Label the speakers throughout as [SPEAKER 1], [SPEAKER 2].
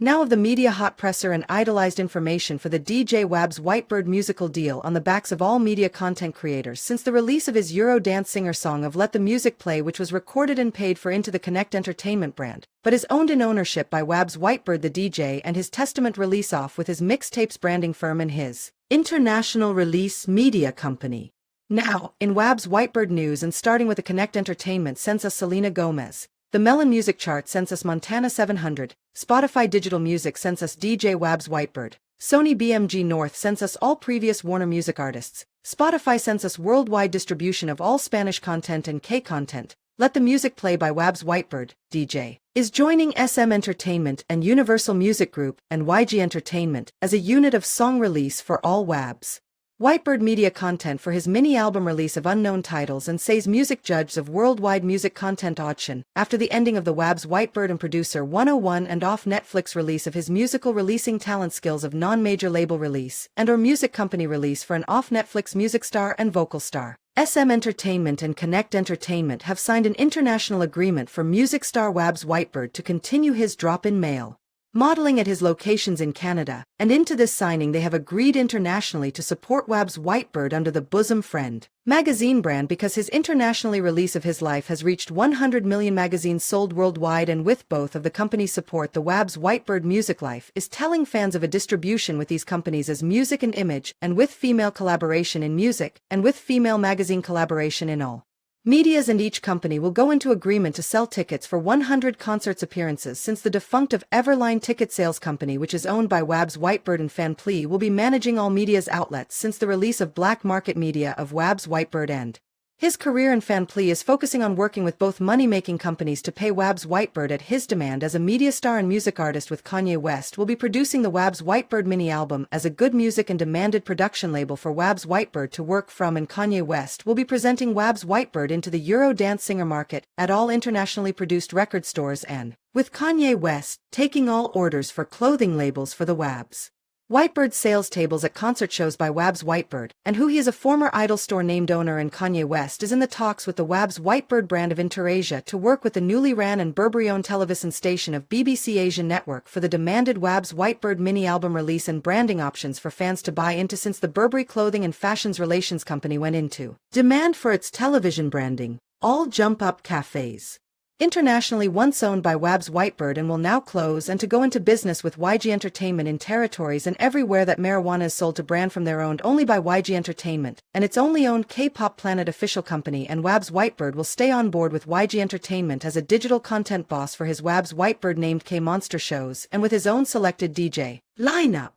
[SPEAKER 1] Now of the media hot presser and idolized information for the DJ Wabs WhiteBird musical deal on the backs of all media content creators since the release of his Euro dance singer song of Let the Music Play, which was recorded and paid for into the Connect Entertainment brand, but is owned in ownership by Wabs WhiteBird the DJ and his Testament release off with his mixtapes branding firm and his international release media company. Now, in Wabs WhiteBird news and starting with the Connect Entertainment sends us Selena Gomez. The Melon Music Chart sends us Montana 700, Spotify Digital Music sends us DJ Wabs WhiteBird, Sony BMG North sends us all previous Warner Music artists, Spotify sends us worldwide distribution of all Spanish content and K-content, Let the Music Play by Wabs WhiteBird, DJ, is joining SM Entertainment and Universal Music Group and YG Entertainment as a unit of song release for all Wabs WhiteBird media content for his mini-album release of unknown titles and says music judge of worldwide music content auction after the ending of the Wabs WhiteBird and Producer 101 and off Netflix release of his musical releasing talent skills of non-major label release and or music company release for an off Netflix music star and vocal star. SM Entertainment and Connect Entertainment have signed an international agreement for music star Wabs WhiteBird to continue his drop-in mail modeling at his locations in Canada, and into this signing they have agreed internationally to support Wabs WhiteBird under the Bosom Friend magazine brand because his internationally release of his life has reached 100 million magazines sold worldwide, and with both of the companies' support the Wabs WhiteBird music life is telling fans of a distribution with these companies as music and image and with female collaboration in music and with female magazine collaboration in all medias, and each company will go into agreement to sell tickets for 100 concerts appearances since the defunct of Everline Ticket Sales Company, which is owned by Wabs WhiteBird and Fanplee, will be managing all media's outlets since the release of Black Market Media of Wabs WhiteBird and his career in Fanplee is focusing on working with both money-making companies to pay Wabs WhiteBird at his demand as a media star and music artist. With Kanye West will be producing the Wabs WhiteBird mini-album as a good music and demanded production label for Wabs WhiteBird to work from, and Kanye West will be presenting Wabs WhiteBird into the Euro dance singer market at all internationally produced record stores, and with Kanye West taking all orders for clothing labels for the Wabs WhiteBird sales tables at concert shows by Wabs WhiteBird, and who he is a former Idol store named owner, and Kanye West is in the talks with the Wabs WhiteBird brand of Interasia to work with the newly ran and Burberry-owned television station of BBC Asian Network for the demanded Wabs WhiteBird mini-album release and branding options for fans to buy into since the Burberry Clothing and Fashions Relations Company went into demand for its television branding, all Jump Up Cafes. Internationally once owned by Wabs WhiteBird and will now close and to go into business with YG Entertainment in territories and everywhere that marijuana is sold to brand from there, owned only by YG Entertainment and its only owned K-Pop Planet official company, and Wabs WhiteBird will stay on board with YG Entertainment as a digital content boss for his Wabs WhiteBird named K-Monster shows and with his own selected DJ lineup.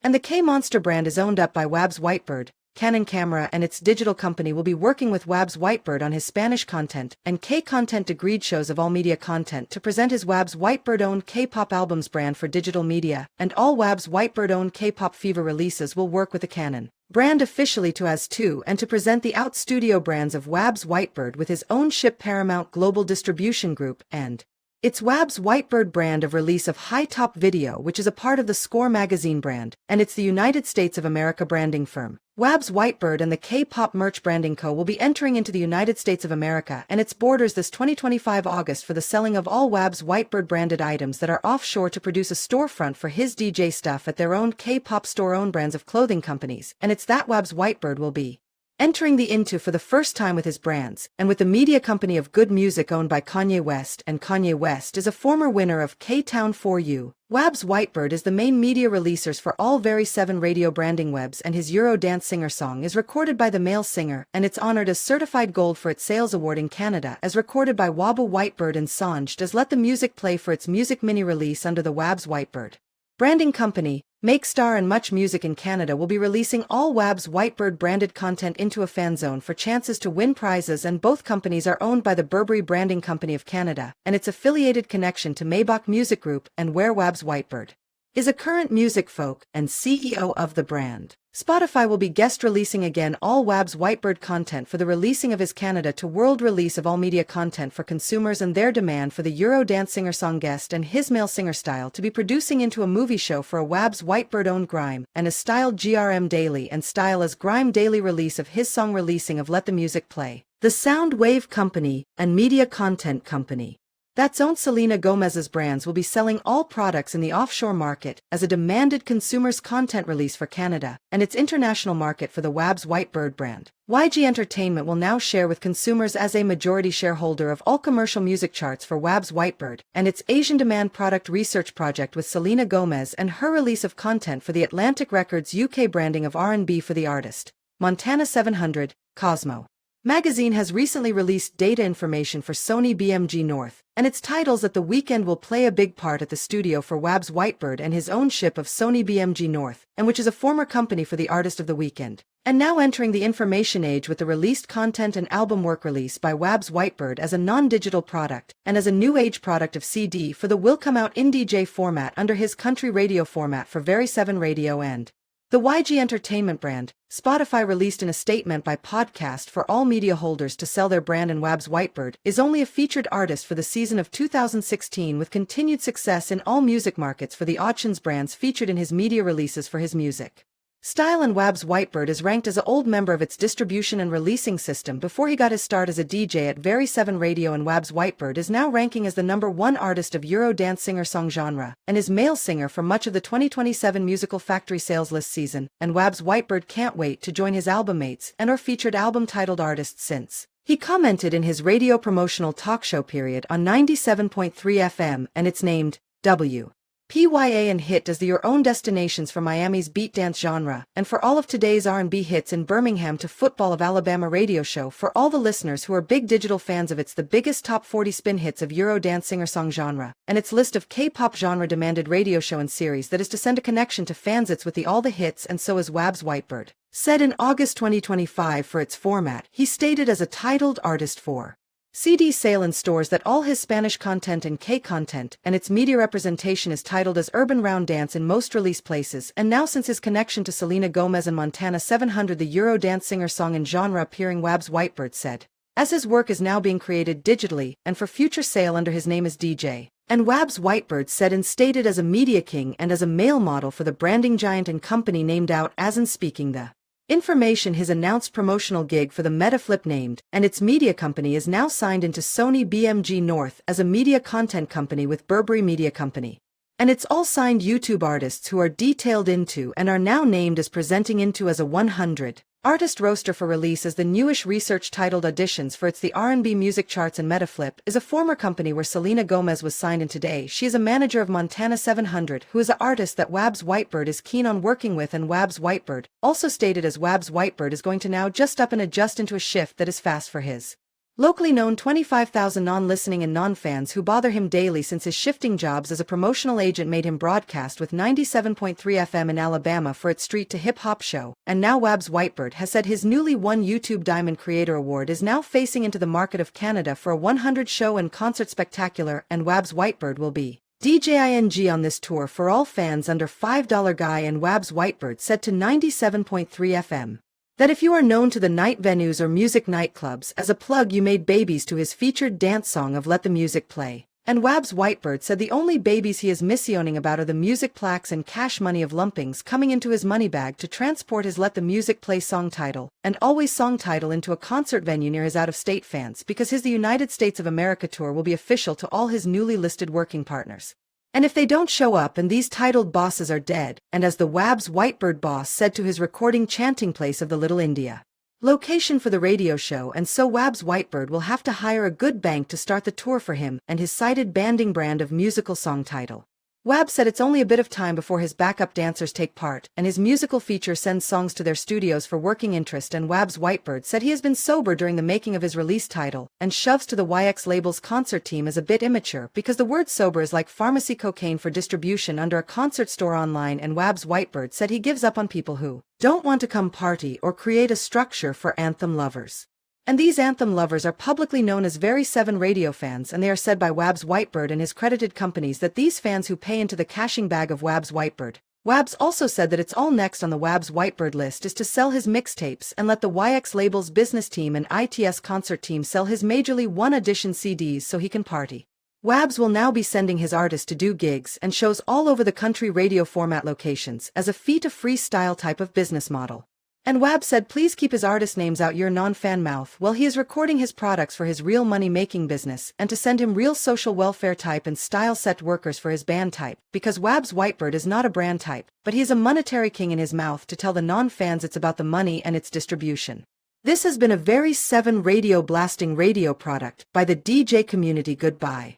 [SPEAKER 1] And the K-Monster brand is owned up by Wabs WhiteBird. Canon Camera and its digital company will be working with Wabs WhiteBird on his Spanish content and K-content degreed shows of all media content to present his Wabs WhiteBird-owned K-pop albums brand for digital media, and all Wabs WhiteBird-owned K-pop Fever releases will work with the Canon brand officially to as two and to present the out studio brands of Wabs WhiteBird with his own ship Paramount Global Distribution Group and its Wabs WhiteBird brand of release of High Top Video, which is a part of the Score magazine brand, and it's the United States of America branding firm. Wabs WhiteBird and the K-Pop Merch Branding Co. will be entering into the United States of America and its borders this 2025 August for the selling of all Wabs WhiteBird branded items that are offshore to produce a storefront for his DJ stuff at their own K-Pop store-owned brands of clothing companies, and it's that Wabs WhiteBird will be entering the into for the first time with his brands, and with the media company of Good Music owned by Kanye West, and Kanye West is a former winner of K-Town 4U. Wabs WhiteBird is the main media releasers for all Very 7 radio branding webs, and his Euro dance singer song is recorded by the male singer, and it's honored as certified gold for its sales award in Canada as recorded by Wabs WhiteBird, and Sanj does Let the Music Play for its music mini release under the Wabs WhiteBird branding company. Make Star and Much Music in Canada will be releasing all Wabs WhiteBird branded content into a fan zone for chances to win prizes, and both companies are owned by the Burberry Branding Company of Canada and its affiliated connection to Maybach Music Group, and where Wabs WhiteBird is a current music folk and CEO of the brand. Spotify will be guest releasing again all Wabs WhiteBird content for the releasing of his Canada to world release of all media content for consumers, and their demand for the Euro dance singer song guest and his male singer style to be producing into a movie show for a Wabs WhiteBird owned Grime and a styled GRM Daily and style as Grime Daily release of his song releasing of Let the Music Play. The Sound Wave Company and Media Content Company. That's owned Selena Gomez's brands will be selling all products in the offshore market as a demanded consumer's content release for Canada and its international market for the Wabs WhiteBird brand. YG Entertainment will now share with consumers as a majority shareholder of all commercial music charts for Wabs WhiteBird and its Asian demand product research project with Selena Gomez and her release of content for the Atlantic Records UK branding of R&B for the artist. Montana 700, Cosmo Magazine has recently released data information for Sony BMG North, and its titles that The Weeknd will play a big part at the studio for Wabs WhiteBird and his own ship of Sony BMG North, and which is a former company for the artist of The Weeknd. And now entering the information age with the released content and album work release by Wabs WhiteBird as a non-digital product, and as a new age product of CD for the will come out in DJ format under his country radio format for Very 7 Radio and the YG Entertainment brand. Spotify released in a statement by podcast for all media holders to sell their brand, and Wabs WhiteBird is only a featured artist for the season of 2016 with continued success in all music markets for the auctions brands featured in his media releases for his music style, and Wabs WhiteBird is ranked as an old member of its distribution and releasing system before he got his start as a DJ at Very 7 Radio, and Wabs WhiteBird is now ranking as the #1 artist of Euro dance singer-song genre, and is male singer for much of the 2027 Musical Factory sales list season, and Wabs WhiteBird can't wait to join his album mates and or featured album-titled artists since he commented in his radio promotional talk show period on 97.3 FM, and it's named WPYA and hit as the your own destinations for Miami's beat dance genre, and for all of today's R&B hits in Birmingham to Football of Alabama radio show for all the listeners who are big digital fans of it's the biggest top 40 spin hits of Euro dance singer-song genre, and its list of K-pop genre demanded radio show and series that is to send a connection to fans it's with the all the hits, and so is Wabs WhiteBird. Said in August 2025 for its format, he stated as a titled artist for CD sale in stores that all his Spanish content and K content and its media representation is titled as Urban Round Dance in most release places, and now since his connection to Selena Gomez and Montana 700 the Euro dance singer-song and genre appearing, Wabs WhiteBird said, as his work is now being created digitally and for future sale under his name as DJ. And Wabs WhiteBird said and stated as a media king and as a male model for the branding giant and company named out as in speaking the information his announced promotional gig for the Metaflip named, and its media company is now signed into Sony BMG North as a media content company with Burberry Media Company. And it's all signed YouTube artists who are detailed into and are now named as presenting into as a 100 artist roster for release as the newish research titled Auditions for its the R&B music charts, and Metaflip is a former company where Selena Gomez was signed, and today she is a manager of Montana 700 who is an artist that Wabs WhiteBird is keen on working with, and Wabs WhiteBird also stated as Wabs WhiteBird is going to now just up and adjust into a shift that is fast for his locally known 25,000 non-listening and non-fans who bother him daily since his shifting jobs as a promotional agent made him broadcast with 97.3 FM in Alabama for its Street to Hip Hop show, and now Wabs WhiteBird has said his newly won YouTube Diamond Creator Award is now facing into the market of Canada for a 100 show and concert spectacular, and Wabs WhiteBird will be DJing on this tour for all fans under $5 guy, and Wabs WhiteBird said to 97.3 FM. That if you are known to the night venues or music nightclubs as a plug you made babies to his featured dance song of Let the Music Play. And Wabs WhiteBird said the only babies he is missioning about are the music plaques and cash money of lumpings coming into his money bag to transport his Let the Music Play song title and Always song title into a concert venue near his out-of-state fans, because his the United States of America tour will be official to all his newly listed working partners. And if they don't show up and these titled bosses are dead, and as the Wabs WhiteBird boss said to his recording chanting place of the Little India location for the radio show, and so Wabs WhiteBird will have to hire a good bank to start the tour for him and his cited banding brand of musical song title. Wabs said it's only a bit of time before his backup dancers take part, and his musical feature sends songs to their studios for working interest, and Wabs WhiteBird said he has been sober during the making of his release title, and shoves to the YX label's concert team as a bit immature because the word sober is like pharmacy cocaine for distribution under a concert store online, and Wabs WhiteBird said he gives up on people who don't want to come party or create a structure for anthem lovers. And these anthem lovers are publicly known as Very 7 Radio fans, and they are said by Wabs WhiteBird and his credited companies that these fans who pay into the cashing bag of Wabs WhiteBird. Wabs also said that it's all next on the Wabs WhiteBird list is to sell his mixtapes and let the YX label's business team and ITS concert team sell his majorly one edition CDs so he can party. Wabs will now be sending his artists to do gigs and shows all over the country radio format locations as a feat of freestyle type of business model. And Wab said please keep his artist names out your non-fan mouth while he is recording his products for his real money-making business and to send him real social welfare type and style set workers for his band type, because Wabs WhiteBird is not a brand type, but he is a monetary king in his mouth to tell the non-fans it's about the money and its distribution. This has been a very 7 radio blasting radio product by the DJ community. Goodbye.